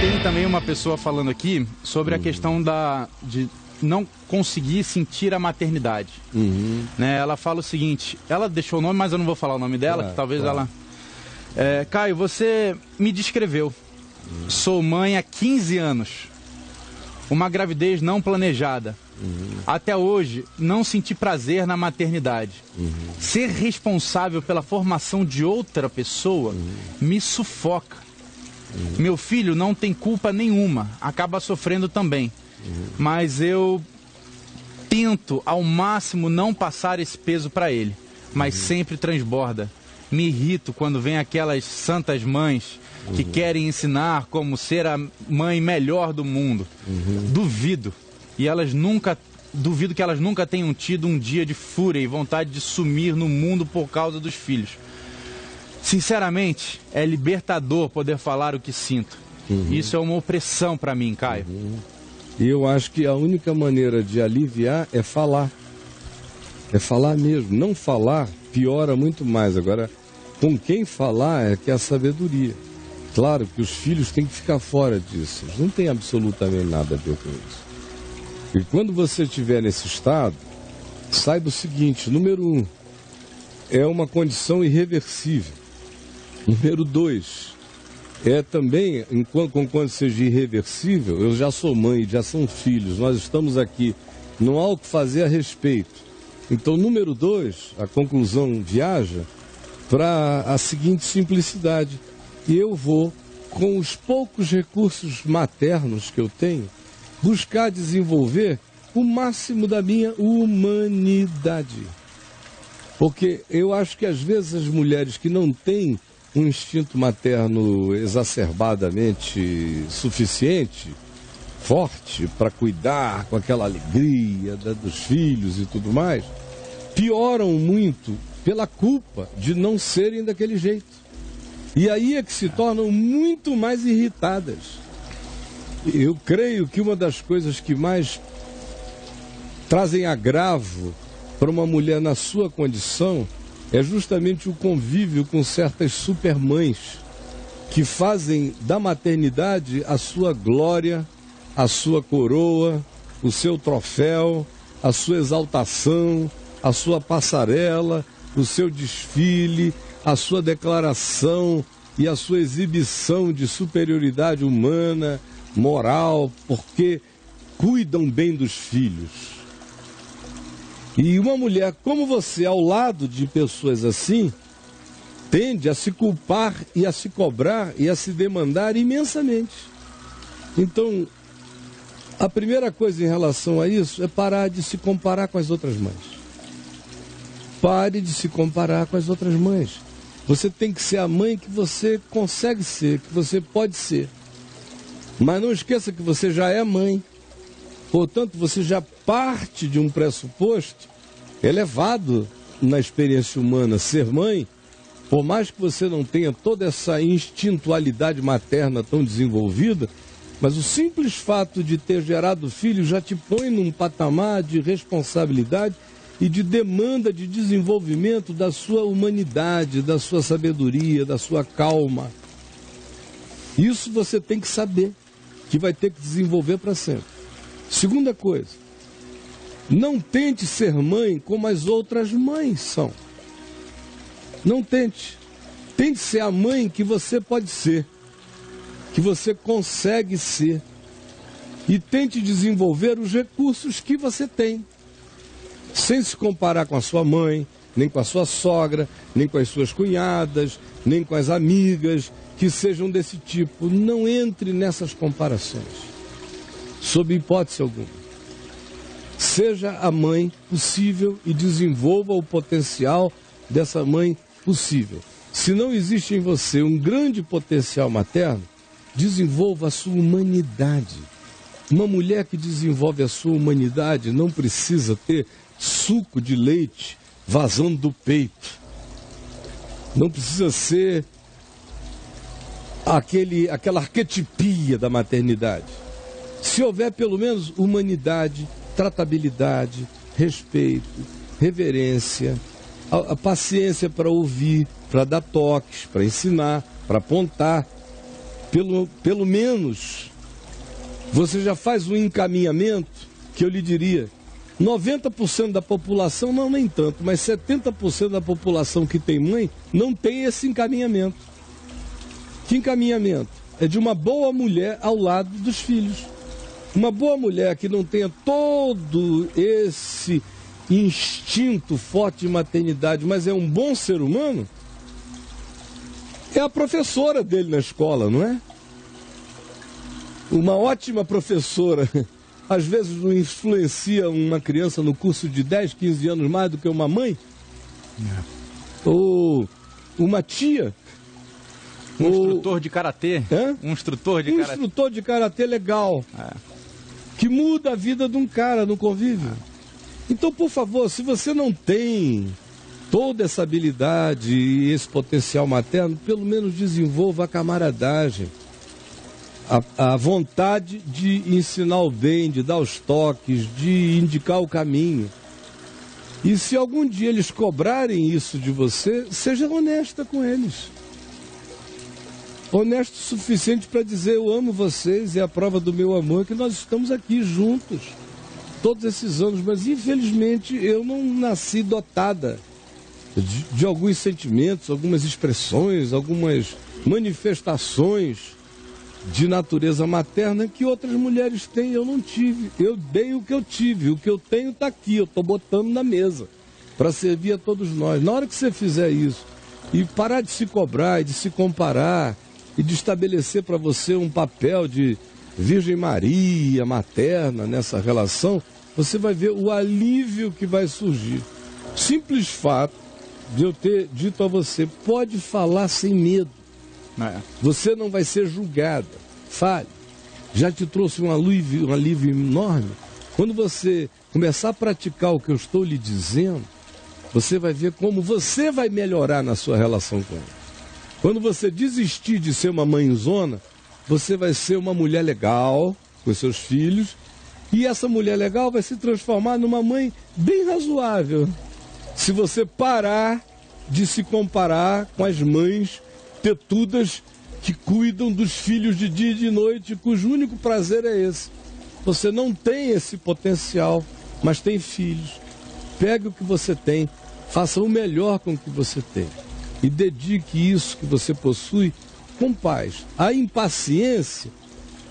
Tem também uma pessoa falando aqui sobre a questão de não conseguir sentir a maternidade. Né? Ela fala o seguinte, ela deixou o nome, mas eu não vou falar o nome dela, que talvez ela... Caio, você me descreveu. Sou mãe há 15 anos. Uma gravidez não planejada. Até hoje, não senti prazer na maternidade. Ser responsável pela formação de outra pessoa me sufoca. Meu filho não tem culpa nenhuma, acaba sofrendo também. Mas eu tento ao máximo não passar esse peso para ele, mas sempre transborda. Me irrito quando vem aquelas santas mães que querem ensinar como ser a mãe melhor do mundo. Duvido que elas nunca tenham tido um dia de fúria e vontade de sumir no mundo por causa dos filhos. Sinceramente, é libertador poder falar o que sinto. Isso é uma opressão para mim, Caio. E eu acho que a única maneira de aliviar é falar. É falar mesmo. Não falar piora muito mais. Agora, com quem falar é que é a sabedoria. Claro que os filhos têm que ficar fora disso. Eles não têm absolutamente nada a ver com isso. E quando você estiver nesse estado, saiba o seguinte, número 1, é uma condição irreversível. Número 2, é também, enquanto seja irreversível, eu já sou mãe, já são filhos, nós estamos aqui, não há o que fazer a respeito. Então, número 2, a conclusão viaja para a seguinte simplicidade. Eu vou, com os poucos recursos maternos que eu tenho, buscar desenvolver o máximo da minha humanidade. Porque eu acho que às vezes as mulheres que não têm um instinto materno exacerbadamente suficiente, forte, para cuidar com aquela alegria dos filhos e tudo mais, pioram muito pela culpa de não serem daquele jeito. E aí é que se tornam muito mais irritadas. Eu creio que uma das coisas que mais trazem agravo para uma mulher na sua condição é justamente o convívio com certas supermães que fazem da maternidade a sua glória, a sua coroa, o seu troféu, a sua exaltação, a sua passarela, o seu desfile, a sua declaração e a sua exibição de superioridade humana, moral, porque cuidam bem dos filhos. E uma mulher como você, ao lado de pessoas assim, tende a se culpar e a se cobrar e a se demandar imensamente. Então, a primeira coisa em relação a isso é parar de se comparar com as outras mães. Pare de se comparar com as outras mães. Você tem que ser a mãe que você consegue ser, que você pode ser. Mas não esqueça que você já é mãe. Portanto, você já parte de um pressuposto elevado na experiência humana. Ser mãe, por mais que você não tenha toda essa instintualidade materna tão desenvolvida, mas o simples fato de ter gerado filho já te põe num patamar de responsabilidade e de demanda de desenvolvimento da sua humanidade, da sua sabedoria, da sua calma. Isso você tem que saber, que vai ter que desenvolver para sempre. Segunda coisa, não tente ser mãe como as outras mães são. Não tente. Tente ser a mãe que você pode ser, que você consegue ser. E tente desenvolver os recursos que você tem, sem se comparar com a sua mãe, nem com a sua sogra, nem com as suas cunhadas, nem com as amigas que sejam desse tipo. Não entre nessas comparações, sob hipótese alguma. Seja a mãe possível e desenvolva o potencial dessa mãe possível. Se não existe em você um grande potencial materno, desenvolva a sua humanidade. Uma mulher que desenvolve a sua humanidade não precisa ter suco de leite vazando do peito. Não precisa ser aquela arquetipia da maternidade. Se houver pelo menos humanidade, tratabilidade, respeito, reverência, a paciência para ouvir, para dar toques, para ensinar, para apontar. pelo menos, você já faz um encaminhamento que eu lhe diria, 90% da população, não nem tanto, mas 70% da população que tem mãe não tem esse encaminhamento. Que encaminhamento? É de uma boa mulher ao lado dos filhos. Uma boa mulher que não tenha todo esse instinto forte de maternidade, mas é um bom ser humano, é a professora dele na escola, não é? Uma ótima professora, às vezes não influencia uma criança no curso de 10, 15 anos mais do que uma mãe? Ou uma tia? Um instrutor de karatê? Um instrutor de karatê? Um instrutor de karatê legal. Que muda a vida de um cara no convívio. Então, por favor, se você não tem toda essa habilidade e esse potencial materno, pelo menos desenvolva a camaradagem, a vontade de ensinar o bem, de dar os toques, de indicar o caminho. E se algum dia eles cobrarem isso de você, seja honesta com eles. Honesto o suficiente para dizer: eu amo vocês, é a prova do meu amor que nós estamos aqui juntos todos esses anos, mas infelizmente eu não nasci dotada de alguns sentimentos, algumas expressões, algumas manifestações de natureza materna que outras mulheres têm. Eu não tive. Eu dei o que eu tive, o que eu tenho está aqui, eu estou botando na mesa para servir a todos nós. Na hora que você fizer isso e parar de se cobrar e de se comparar e de estabelecer para você um papel de Virgem Maria materna nessa relação, você vai ver o alívio que vai surgir. Simples fato de eu ter dito a você: pode falar sem medo. Você não vai ser julgada. Fale. Já te trouxe um alívio enorme. Quando você começar a praticar o que eu estou lhe dizendo, você vai ver como você vai melhorar na sua relação com ele. Quando você desistir de ser uma mãezona, você vai ser uma mulher legal com seus filhos, e essa mulher legal vai se transformar numa mãe bem razoável. Se você parar de se comparar com as mães tetudas que cuidam dos filhos de dia e de noite, cujo único prazer é esse. Você não tem esse potencial, mas tem filhos. Pegue o que você tem, faça o melhor com o que você tem e dedique isso que você possui com paz. A impaciência,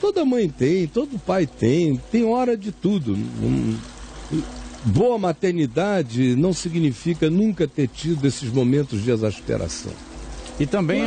toda mãe tem, todo pai tem hora de tudo. Boa maternidade não significa nunca ter tido esses momentos de exasperação. E também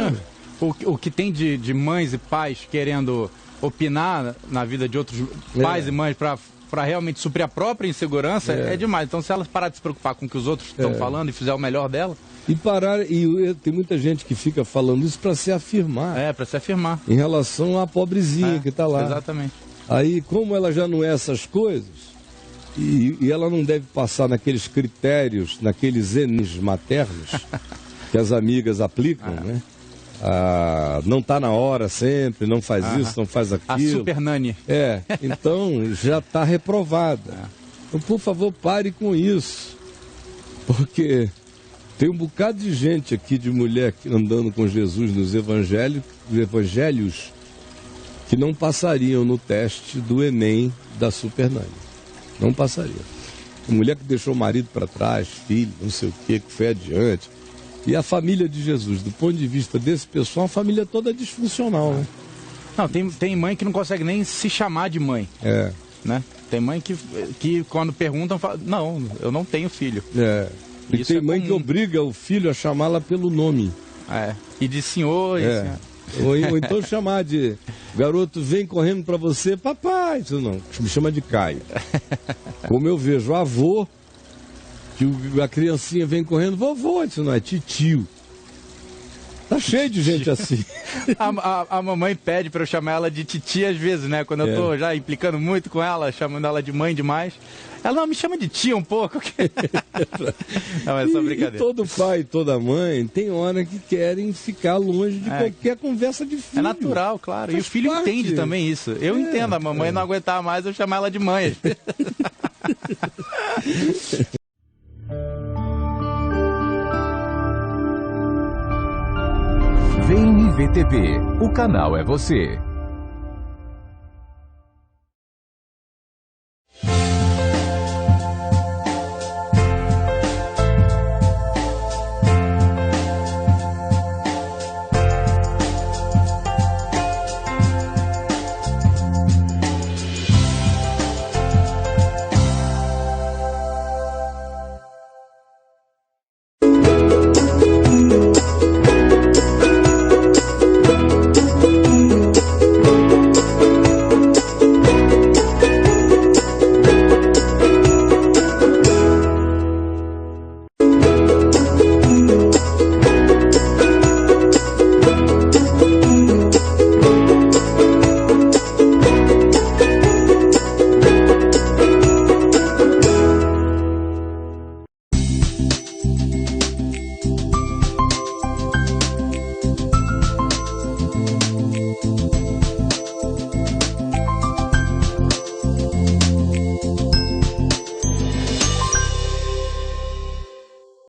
o que tem de mães e pais querendo opinar na vida de outros pais e mães para realmente suprir a própria insegurança é demais. Então, se ela parar de se preocupar com o que os outros estão falando e fizer o melhor dela... E tem muita gente que fica falando isso para se afirmar. Para se afirmar. Em relação à pobrezinha que está lá. Exatamente. Aí, como ela já não é essas coisas, e ela não deve passar naqueles critérios, naqueles Enes maternos que as amigas aplicam, né? Não está na hora sempre, não faz isso, não faz aquilo. A super nani. Então já está reprovada. Então, por favor, pare com isso. Porque tem um bocado de gente aqui, de mulher andando com Jesus nos evangelhos, que não passariam no teste do Enem da super nani. Não passaria. Uma mulher que deixou o marido para trás, filho, não sei o que foi adiante. E a família de Jesus, do ponto de vista desse pessoal, a família toda é disfuncional, né? Não, tem mãe que não consegue nem se chamar de mãe. Né? Tem mãe que quando perguntam, fala: não, eu não tenho filho. E tem mãe que obriga o filho a chamá-la pelo nome. E de senhor. Ou então chamar de: garoto, vem correndo para você, papai. Isso não, me chama de Caio. Como eu vejo avô, que a criancinha vem correndo: vovô. Isso não é titio. Tá cheio de gente assim. A mamãe pede para eu chamar ela de titia às vezes, né? Quando eu tô já implicando muito com ela, chamando ela de mãe demais. Ela não me chama de tia um pouco. Não, é só brincadeira. E todo pai e toda mãe tem hora que querem ficar longe de qualquer conversa de filho. É natural, claro. E o filho entende também isso. Eu entendo a mamãe não aguentar mais eu chamar ela de mãe. Vem me RedeTV, o canal é você.